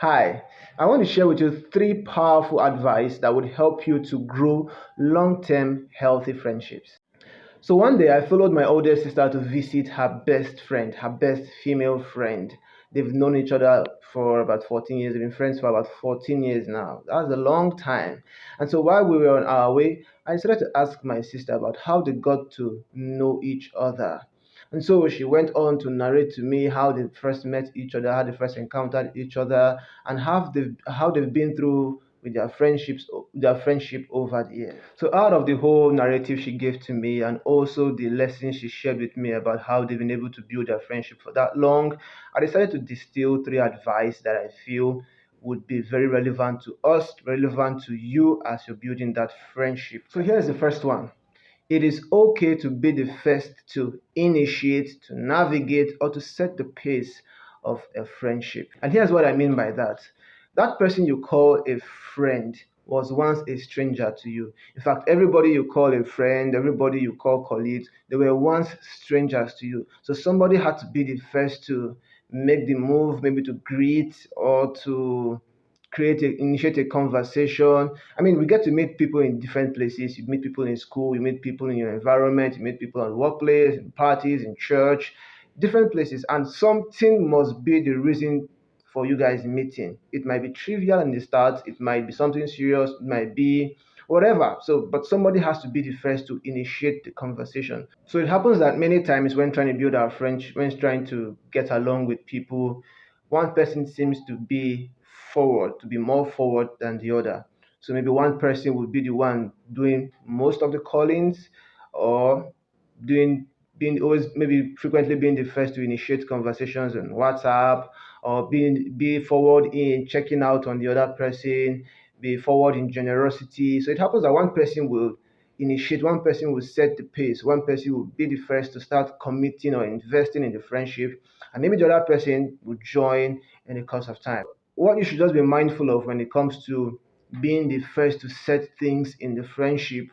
Hi, I want to share with you three powerful advice that would help you to grow long-term healthy friendships. So one day I followed my older sister to visit her best friend, her best female friend. They've known each other for about 14 years. They've been friends for about 14 years now. That's a long time. And so while we were on our way, I decided to ask my sister about how they got to know each other. And so she went on to narrate to me how they first met each other, how they first encountered each other, and how they've been through with their friendship over the years. So out of the whole narrative she gave to me and also the lessons she shared with me about how they've been able to build their friendship for that long, I decided to distill three advice that I feel would be very relevant to us, relevant to you as you're building that friendship. So here's the first one. It is okay to be the first to initiate, to navigate, or to set the pace of a friendship. And here's what I mean by that. That person you call a friend was once a stranger to you. In fact, everybody you call a friend, everybody you call colleagues, they were once strangers to you. So somebody had to be the first to make the move, maybe to greet or to initiate a conversation. I mean, we get to meet people in different places. You meet people in school, you meet people in your environment, you meet people at workplace, in parties, in church, different places, and something must be the reason for you guys meeting. It might be trivial in the start, it might be something serious, it might be whatever. So, but somebody has to be the first to initiate the conversation. So it happens that many times when trying to build our friendship, when trying to get along with people, one person seems to be forward, to be more forward than the other. So maybe one person would be the one doing most of the callings, or doing being always maybe frequently being the first to initiate conversations on WhatsApp, or be forward in checking out on the other person, be forward in generosity. So it happens that one person will initiate, one person will set the pace, one person will be the first to start committing or investing in the friendship, and maybe the other person will join in the course of time. What you should just be mindful of when it comes to being the first to set things in the friendship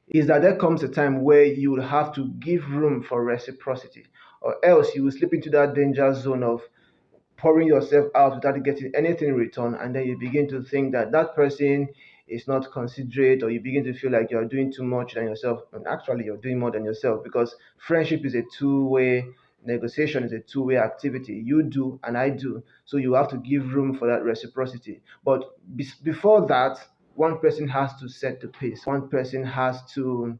is that there comes a time where you will have to give room for reciprocity, or else you will slip into that danger zone of pouring yourself out without getting anything in return, and then you begin to think that that person is not considerate, or you begin to feel like you're doing too much than yourself, and actually you're doing more than yourself, because friendship is a two-way negotiation, is a two-way activity. You do and I do, so you have to give room for that reciprocity. But before that, one person has to set the pace, one person has to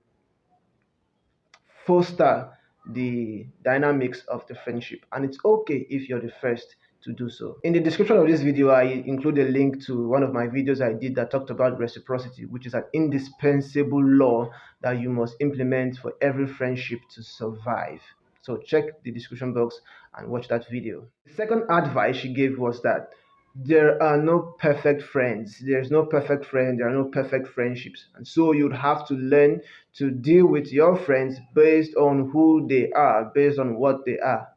foster the dynamics of the friendship, and it's okay if you're the first to do so. In the description of this video, I include a link to one of my videos I did that talked about reciprocity, which is an indispensable law that you must implement for every friendship to survive. So check the description box and watch that video. The second advice she gave was that there are no perfect friends. There's no perfect friend. There are no perfect friendships. And so you'd have to learn to deal with your friends based on who they are, based on what they are.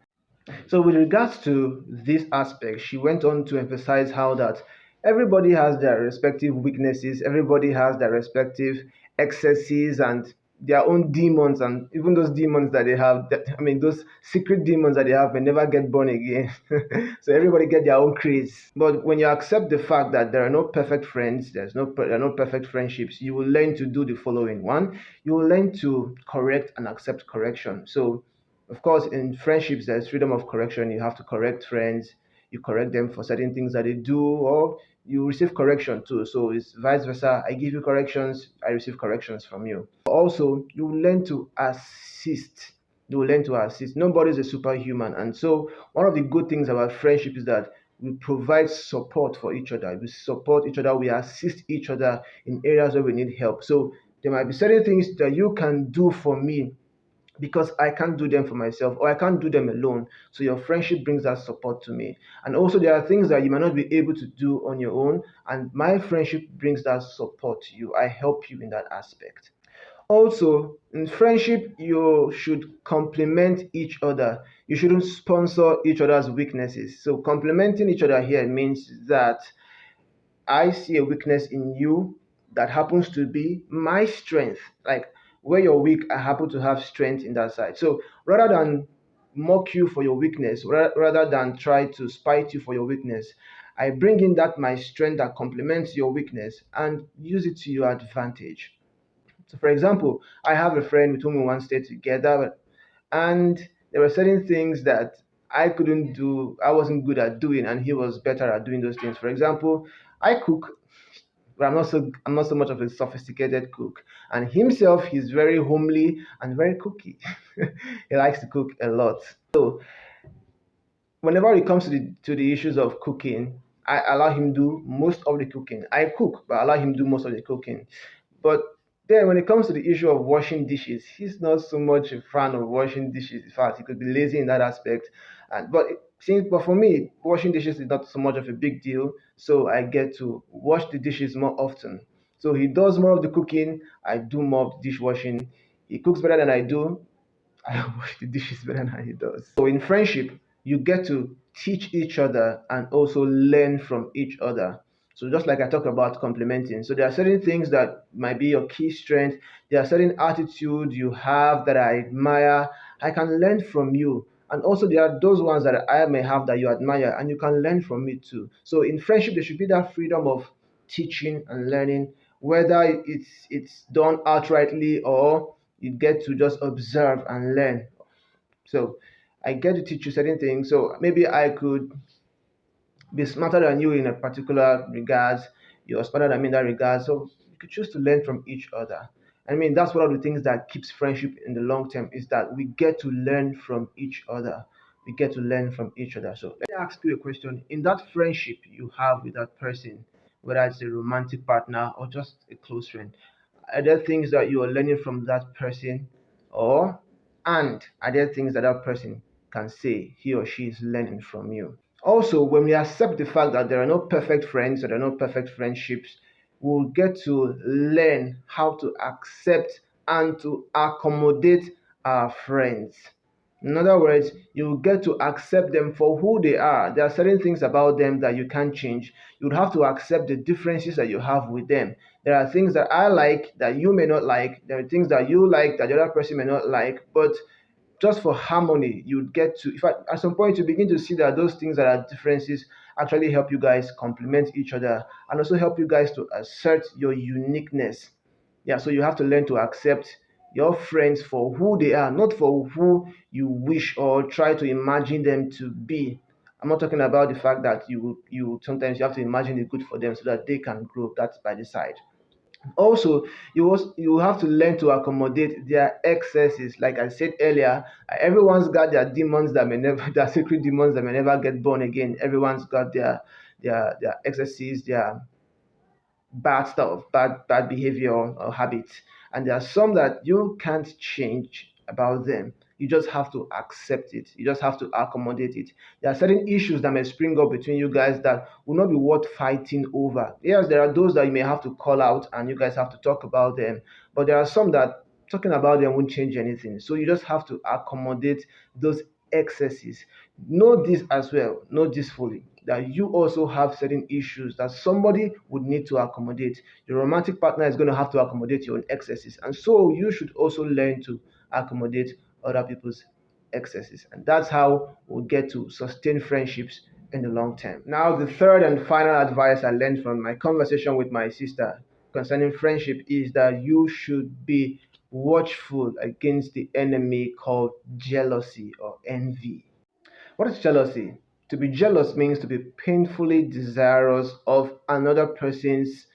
So with regards to this aspect, she went on to emphasize how that everybody has their respective weaknesses, everybody has their respective excesses and their own demons, and even those demons that they have, those secret demons that they have may never get born again. So everybody get their own craze. But when you accept the fact that there are no perfect friends, there are no perfect friendships, you will learn to do the following. One, you will learn to correct and accept correction. So of course, in friendships, there's freedom of correction. You have to correct friends. You correct them for certain things that they do, or you receive correction too. So it's vice versa. I give you corrections, I receive corrections from you. Also, you learn to assist. You will learn to assist. Nobody's a superhuman. And so, one of the good things about friendship is that we provide support for each other. We support each other. We assist each other in areas where we need help. So, there might be certain things that you can do for me because I can't do them for myself, or I can't do them alone. So your friendship brings that support to me. And also there are things that you might not be able to do on your own, and my friendship brings that support to you. I help you in that aspect. Also, in friendship, you should complement each other. You shouldn't sponsor each other's weaknesses. So complementing each other here means that I see a weakness in you that happens to be my strength. Like where you're weak, I happen to have strength in that side. So rather than mock you for your weakness, rather than try to spite you for your weakness, I bring in that my strength that complements your weakness and use it to your advantage. So, for example, I have a friend with whom we once stayed together, and there were certain things that I couldn't do, I wasn't good at doing, and he was better at doing those things. For example, I cook, but I'm not so much of a sophisticated cook. And himself, he's very homely and very cooky. He likes to cook a lot. So whenever it comes to the issues of cooking, I allow him do most of the cooking. I cook, but I allow him do most of the cooking. But then when it comes to the issue of washing dishes, he's not so much a fan of washing dishes. In fact, he could be lazy in that aspect. And but for me, washing dishes is not so much of a big deal. So I get to wash the dishes more often. So he does more of the cooking. I do more of the dishwashing. He cooks better than I do. I wash the dishes better than he does. So in friendship, you get to teach each other and also learn from each other. So just like I talked about complementing. So there are certain things that might be your key strength. There are certain attitudes you have that I admire. I can learn from you. And also there are those ones that I may have that you admire and you can learn from me too. So in friendship, there should be that freedom of teaching and learning, whether it's done outrightly or you get to just observe and learn. So I get to teach you certain things. So maybe I could be smarter than you in a particular regards. You're smarter than me in that regard. So you could choose to learn from each other. I mean, that's one of the things that keeps friendship in the long term is that we get to learn from each other. We get to learn from each other. So let me ask you a question. In that friendship you have with that person, whether it's a romantic partner or just a close friend, are there things that you are learning from that person, or and are there things that that person can say he or she is learning from you? Also, when we accept the fact that there are no perfect friends, or there are no perfect friendships, we'll get to learn how to accept and to accommodate our friends. In other words, you get to accept them for who they are. There are certain things about them that you can't change. You would have to accept the differences that you have with them. There are things that I like that you may not like. There are things that you like that the other person may not like. But just for harmony, you'd get to, if at some point you begin to see that those things that are differences actually help you guys complement each other and also help you guys to assert your uniqueness. Yeah, so you have to learn to accept your friends for who they are, not for who you wish or try to imagine them to be. I'm not talking about the fact that you sometimes you have to imagine the good for them so that they can grow. That's by the side. Also, you have to learn to accommodate their excesses. Like I said earlier, everyone's got their demons that may never their secret demons that may never get born again. Everyone's got their excesses, their bad stuff, bad behavior or habits, and there are some that you can't change about them. You just have to accept it. You just have to accommodate it. There are certain issues that may spring up between you guys that will not be worth fighting over. Yes, there are those that you may have to call out and you guys have to talk about them, but there are some that talking about them won't change anything. So you just have to accommodate those excesses. Know this as well, know this fully, that you also have certain issues that somebody would need to accommodate. Your romantic partner is going to have to accommodate your own excesses, and so you should also learn to accommodate other people's excesses. And that's how we'll get to sustain friendships in the long term. Now, the third and final advice I learned from my conversation with my sister concerning friendship is that you should be watchful against the enemy called jealousy or envy. What is jealousy? To be jealous means to be painfully desirous of another person's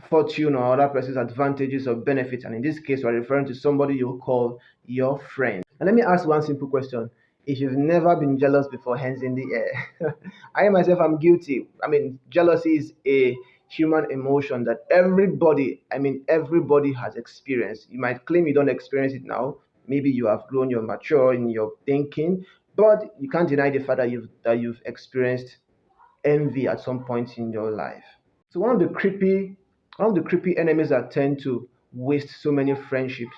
fortune or other person's advantages or benefits. And in this case, we're referring to somebody you call your friend. And let me ask one simple question. If you've never been jealous before, hands in the air. I myself am guilty. I mean, jealousy is a human emotion that everybody has experienced. You might claim you don't experience it now. Maybe you have grown, you're mature in your thinking, but you can't deny the fact that you've experienced envy at some point in your life. So one of the creepy enemies that tend to waste so many friendships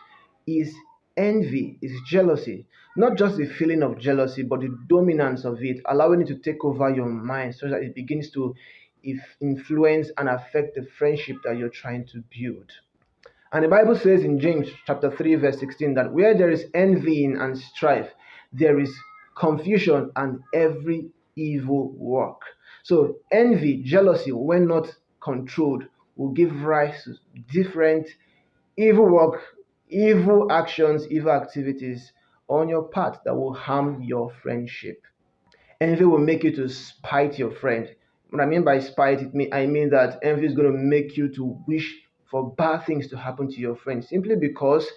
is envy, is jealousy. Not just the feeling of jealousy, but the dominance of it, allowing it to take over your mind so that it begins to influence and affect the friendship that you're trying to build. And the Bible says in James chapter 3, verse 16, that where there is envying and strife, there is confusion and every evil work. So envy, jealousy, when not controlled, will give rise to different evil work, evil actions, evil activities on your part that will harm your friendship. Envy will make you to spite your friend. What I mean by spite, I mean that envy is going to make you to wish for bad things to happen to your friend simply because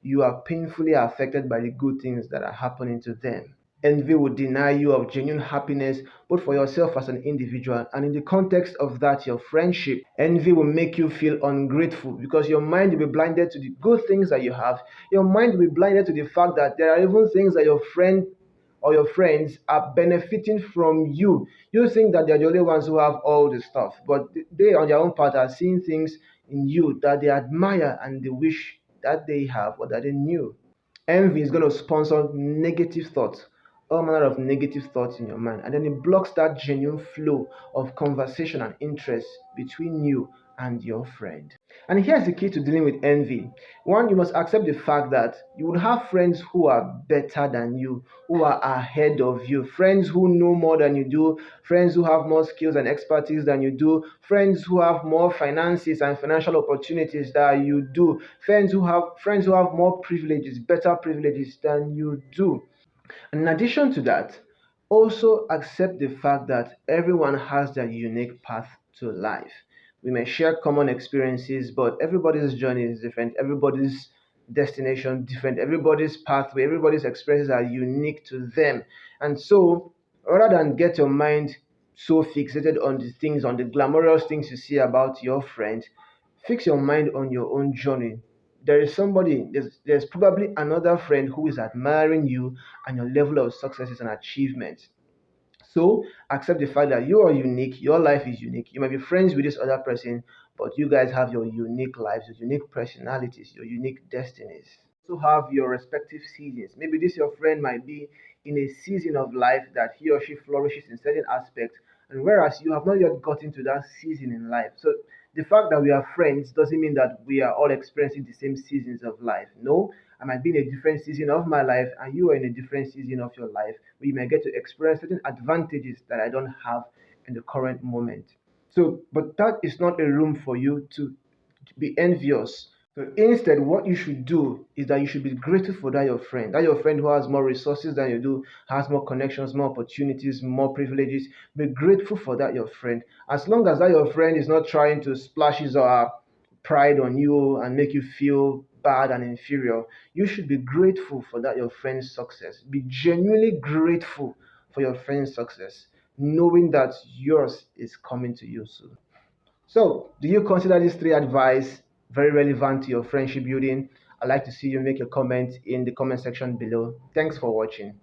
you are painfully affected by the good things that are happening to them. Envy will deny you of genuine happiness, both for yourself as an individual and in the context of that, your friendship. Envy will make you feel ungrateful because your mind will be blinded to the good things that you have. Your mind will be blinded to the fact that there are even things that your friend or your friends are benefiting from you. You think that they're the only ones who have all the stuff, but they on their own part are seeing things in you that they admire and they wish that they have or that they knew. Envy is going to sponsor negative thoughts, all manner of negative thoughts in your mind, and then it blocks that genuine flow of conversation and interest between you and your friend. And here's the key to dealing with envy. One, you must accept the fact that you would have friends who are better than you, who are ahead of you, friends who know more than you do, friends who have more skills and expertise than you do, friends who have more finances and financial opportunities than you do, friends who have more privileges, better privileges than you do. And in addition to that, also accept the fact that everyone has their unique path to life. We may share common experiences, but everybody's journey is different. Everybody's destination different. Everybody's pathway, everybody's experiences are unique to them. And so, rather than get your mind so fixated on the things, on the glamorous things you see about your friend, fix your mind on your own journey. There's probably another friend who is admiring you and your level of successes and achievements. So accept the fact that you are unique, your life is unique. You might be friends with this other person, but you guys have your unique lives, your unique personalities, your unique destinies. So have your respective seasons. Maybe this your friend might be in a season of life that he or she flourishes in certain aspects, and whereas you have not yet gotten to that season in life. So the fact that we are friends doesn't mean that we are all experiencing the same seasons of life. No, I might be in a different season of my life, and you are in a different season of your life. We may get to experience certain advantages that I don't have in the current moment. So, but that is not a room for you to be envious. So instead, what you should do is that you should be grateful for that your friend who has more resources than you do, has more connections, more opportunities, more privileges. Be grateful for that your friend. As long as that your friend is not trying to splash his or her pride on you and make you feel bad and inferior, you should be grateful for that your friend's success. Be genuinely grateful for your friend's success, knowing that yours is coming to you soon. So, do you consider these three advice very relevant to your friendship building? I'd like to see you make a comment in the comment section below. Thanks for watching.